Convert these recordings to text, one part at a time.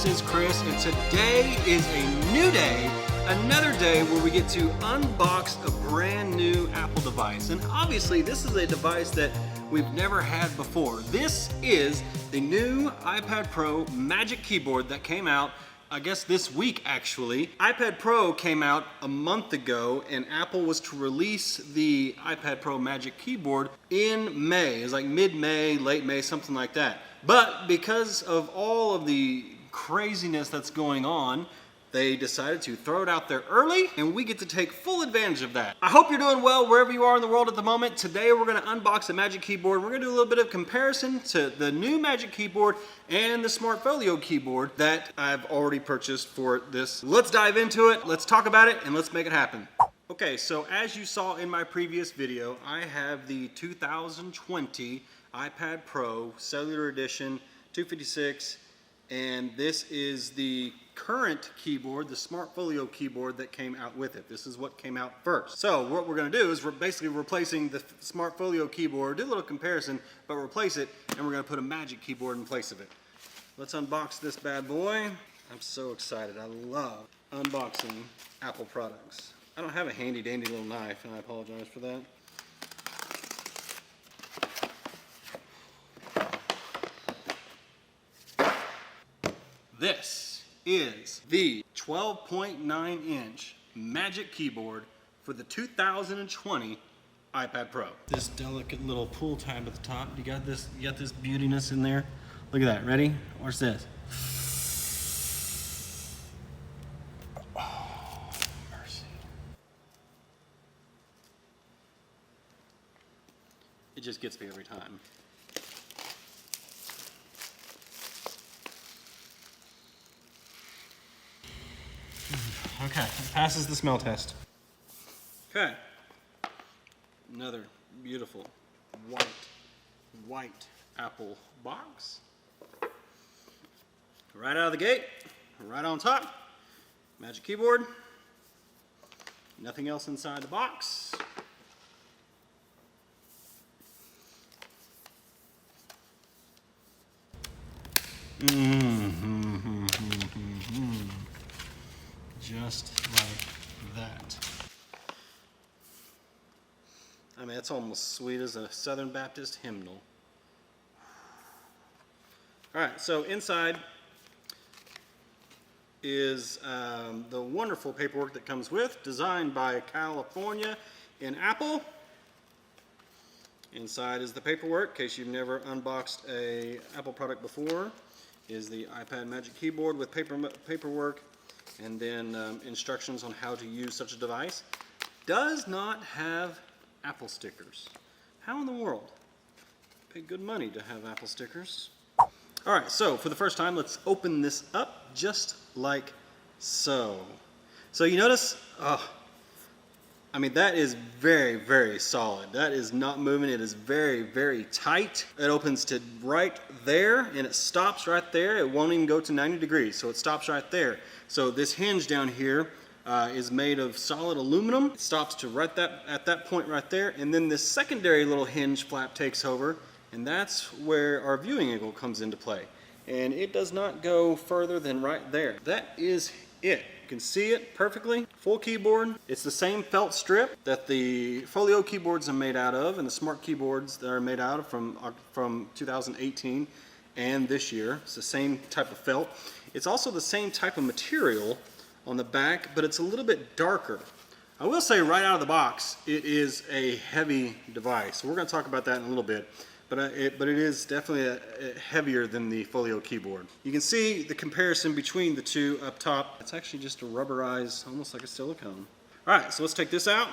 this is Chris, and today is a new day, another day where we get to unbox a brand new Apple device. And obviously this is a device that we've never had before. This is the new iPad Pro Magic Keyboard that came out, I guess this week actually. iPad Pro came out a month ago and Apple was to release the iPad Pro Magic Keyboard in May. It was like mid-May, late May, something like that. But because of all of the craziness that's going on, they decided to throw it out there early, and we get to take full advantage of that. I hope you're doing well wherever you are in the world at the moment. Today we're gonna unbox the Magic Keyboard. We're gonna do a little bit of comparison to the new Magic Keyboard and the Smart Folio keyboard that I've already purchased for this. Let's dive into it, let's talk about it, and let's make it happen. Okay, so as you saw in my previous video, I have the 2020 iPad Pro Cellular Edition 256, and this is the current keyboard, the Smart Folio keyboard that came out with it. This is what came out first. So what we're gonna do is we're basically replacing the Smart Folio keyboard, do a little comparison, but replace it, and we're gonna put a Magic Keyboard in place of it. Let's unbox this bad boy. I'm so excited. I love unboxing Apple products. I don't have a handy dandy little knife, and I apologize for that. This is the 12.9-inch Magic Keyboard for the 2020 iPad Pro. This delicate little pull tab at the top. You got this beautiness in there. Look at that. Ready? Watch this. Oh, mercy. It just gets me every time. Okay, it passes the smell test. Okay, another beautiful white Apple box. Right out of the gate, right on top, Magic Keyboard. Nothing else inside the box. Just like that. I mean, it's almost sweet as a Southern Baptist hymnal. All right, so inside is the wonderful paperwork that comes with, designed by California in Apple. Inside is the paperwork, in case you've never unboxed a Apple product before, is the iPad Magic Keyboard with paperwork, and then instructions on how to use such a device. Does not have Apple stickers. How in the world? Pay good money to have Apple stickers. All right, so for the first time, let's open this up just like so. So you notice, I mean, that is very, very solid. That is not moving. It is very, very tight. It opens to right there, and it stops right there. It won't even go to 90 degrees, so it stops right there. So this hinge down here is made of solid aluminum. It stops to at that point right there, and then this secondary little hinge flap takes over, and that's where our viewing angle comes into play. And it does not go further than right there. That is it. You can see it perfectly. Full keyboard. It's the same felt strip that the Folio keyboards are made out of, and the Smart keyboards that are made out of from 2018 and this year. It's the same type of felt. It's also the same type of material on the back, but it's a little bit darker. I will say right out of the box, it is a heavy device. We're going to talk about that in a little bit. But it is definitely heavier than the Folio keyboard. You can see the comparison between the two up top. It's actually just a rubberized, almost like a silicone. All right, so let's take this out,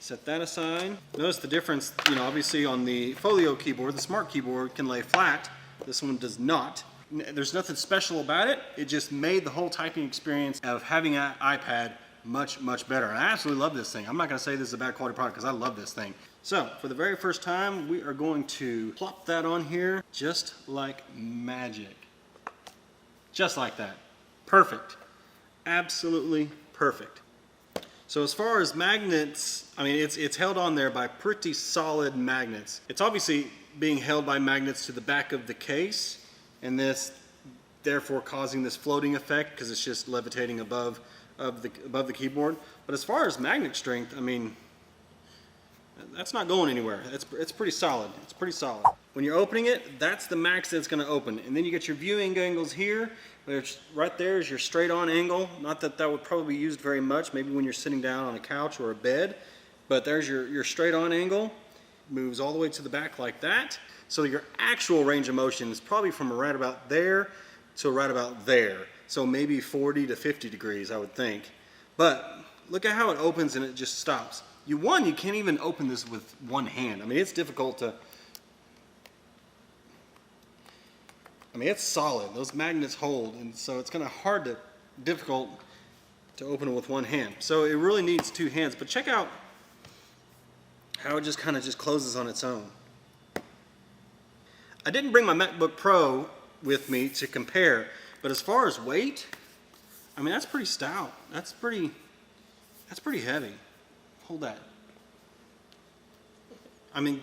set that aside. Notice the difference, you know, obviously on the Folio keyboard, the Smart keyboard can lay flat. This one does not. There's nothing special about it. It just made the whole typing experience of having an iPad much, much better. And I absolutely love this thing. I'm not gonna say this is a bad quality product because I love this thing. So for the very first time, we are going to plop that on here just like magic. Just like that. Perfect. Absolutely perfect. So as far as magnets, I mean, it's held on there by pretty solid magnets. It's obviously being held by magnets to the back of the case, and this therefore causing this floating effect because it's just levitating above the keyboard. But as far as magnet strength, I mean, that's not going anywhere. It's pretty solid. It's pretty solid. When you're opening it, that's the max that it's going to open. And then you get your viewing angles here. Right there is your straight on angle. Not that that would probably be used very much, maybe when you're sitting down on a couch or a bed. But there's your straight on angle. Moves all the way to the back like that. So your actual range of motion is probably from right about there to right about there. So maybe 40 to 50 degrees, I would think. But look at how it opens and it just stops. You can't even open this with one hand. I mean, it's difficult to, it's solid. Those magnets hold, and so it's kind of difficult to open it with one hand. So it really needs two hands. But check out how it just kind of closes on its own. I didn't bring my MacBook Pro with me to compare, but as far as weight, I mean, that's pretty stout. That's pretty heavy. Hold that. I mean,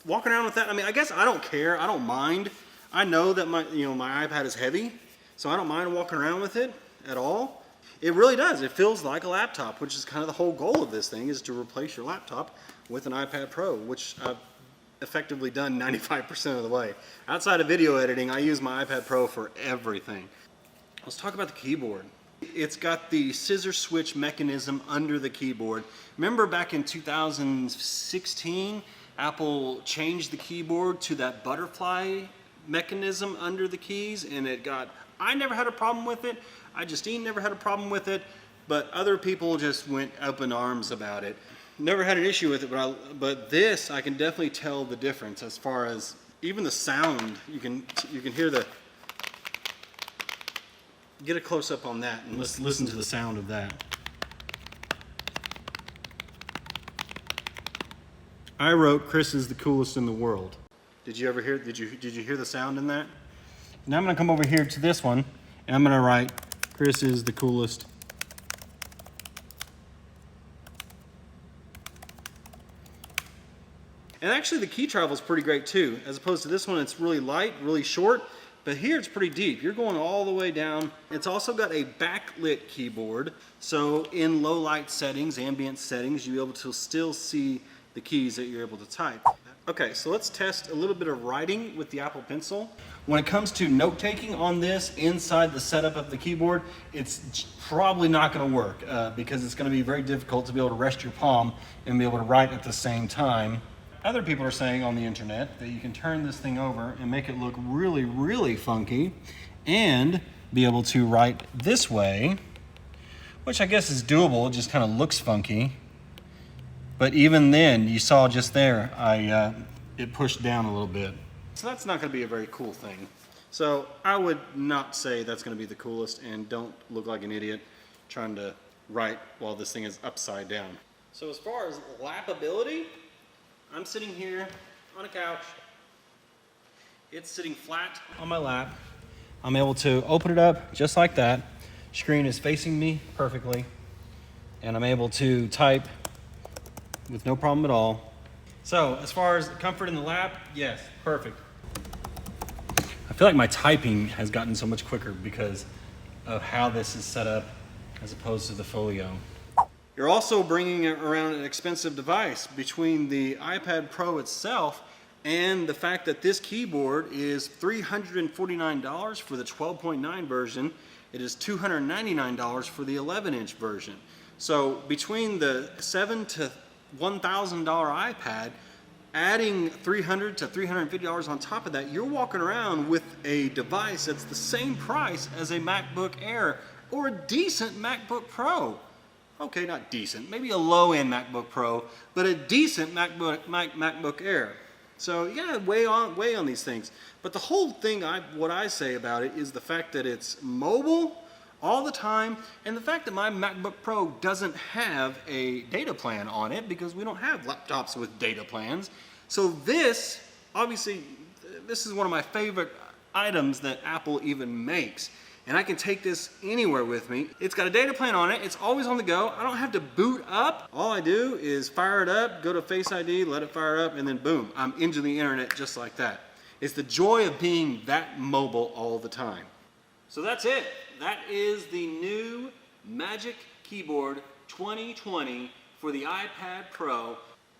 walking around with that, I mean, I guess I don't care. I don't mind. I know that my iPad is heavy, so I don't mind walking around with it at all. It really does. It feels like a laptop, which is kind of the whole goal of this thing, is to replace your laptop with an iPad Pro, which I've effectively done 95% of the way. Outside of video editing, I use my iPad Pro for everything. Let's talk about the keyboard. It's got the scissor switch mechanism under the keyboard. Remember back in 2016, Apple changed the keyboard to that butterfly mechanism under the keys, and I never had a problem with it. Justine never had a problem with it, but other people just went up in arms about it. Never had an issue with it, but this, I can definitely tell the difference as far as even the sound. You can hear get a close up on that, and let's listen to the sound of that. I wrote Chris is the coolest in the world. Did you ever hear? Did you hear the sound in that? Now I'm gonna come over here to this one, and I'm gonna write Chris is the coolest. And actually the key travel is pretty great too. As opposed to this one, it's really light, really short, but here it's pretty deep. You're going all the way down. It's also got a backlit keyboard. So in low light settings, ambient settings, you'll be able to still see the keys that you're able to type. Okay, so let's test a little bit of writing with the Apple Pencil. When it comes to note-taking on this inside the setup of the keyboard, it's probably not gonna work because it's gonna be very difficult to be able to rest your palm and be able to write at the same time. Other people are saying on the internet that you can turn this thing over and make it look really, really funky and be able to write this way, which I guess is doable. It just kind of looks funky. But even then, you saw just there, it pushed down a little bit. So that's not gonna be a very cool thing. So I would not say that's gonna be the coolest, and don't look like an idiot trying to write while this thing is upside down. So as far as lapability, I'm sitting here on a couch. It's sitting flat on my lap. I'm able to open it up just like that. Screen is facing me perfectly. And I'm able to type with no problem at all. So as far as comfort in the lap, yes, perfect. I feel like my typing has gotten so much quicker because of how this is set up as opposed to the Folio. You're also bringing around an expensive device. Between the iPad Pro itself and the fact that this keyboard is $349 for the 12.9 version, it is $299 for the 11-inch version. So between the $7,000 to $1,000 iPad, adding $300 to $350 on top of that, you're walking around with a device that's the same price as a MacBook Air or a decent MacBook Pro. Okay, not decent, maybe a low-end MacBook Pro, but a decent MacBook Air. So you gotta weigh on these things. But the whole thing, what I say about it is the fact that it's mobile all the time, and the fact that my MacBook Pro doesn't have a data plan on it because we don't have laptops with data plans. So this, obviously, this is one of my favorite items that Apple even makes. And I can take this anywhere with me. It's got a data plan on it. It's always on the go. I don't have to boot up. All I do is fire it up, go to Face ID, let it fire up, and then boom, I'm into the internet just like that. It's the joy of being that mobile all the time. So that's it. That is the new Magic Keyboard 2020 for the iPad Pro.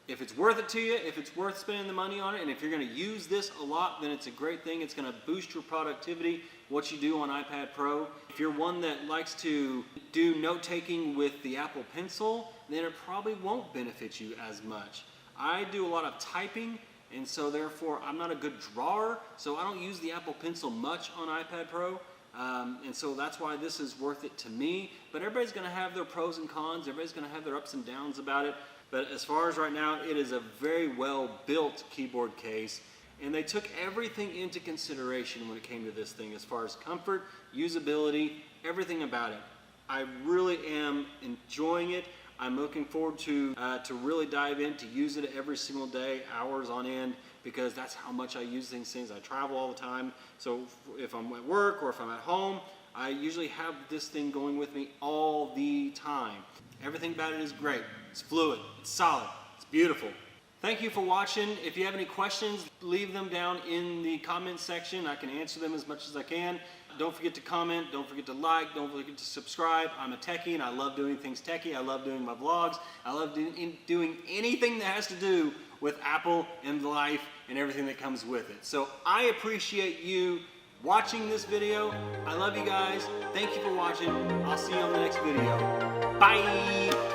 If it's worth it to you, if it's worth spending the money on it, and if you're going to use this a lot, then it's a great thing. It's going to boost your productivity, what you do on iPad Pro. If you're one that likes to do note-taking with the Apple Pencil, then it probably won't benefit you as much. I do a lot of typing, and so therefore I'm not a good drawer, so I don't use the Apple Pencil much on iPad Pro. And so that's why this is worth it to me. But everybody's going to have their pros and cons. Everybody's going to have their ups and downs about it. But as far as right now, it is a very well built keyboard case. And they took everything into consideration when it came to this thing as far as comfort, usability, everything about it. I really am enjoying it. I'm looking forward to really dive in, to use it every single day, hours on end, because that's how much I use these things. I travel all the time, so if I'm at work or if I'm at home, I usually have this thing going with me all the time. Everything about it is great. It's fluid, it's solid, it's beautiful. Thank you for watching. If you have any questions, leave them down in the comment section. I can answer them as much as I can. Don't forget to comment, don't forget to like, don't forget to subscribe. I'm a techie and I love doing things techie. I love doing my vlogs. I love doing anything that has to do with Apple and life and everything that comes with it. So I appreciate you watching this video. I love you guys. Thank you for watching. I'll see you on the next video. Bye!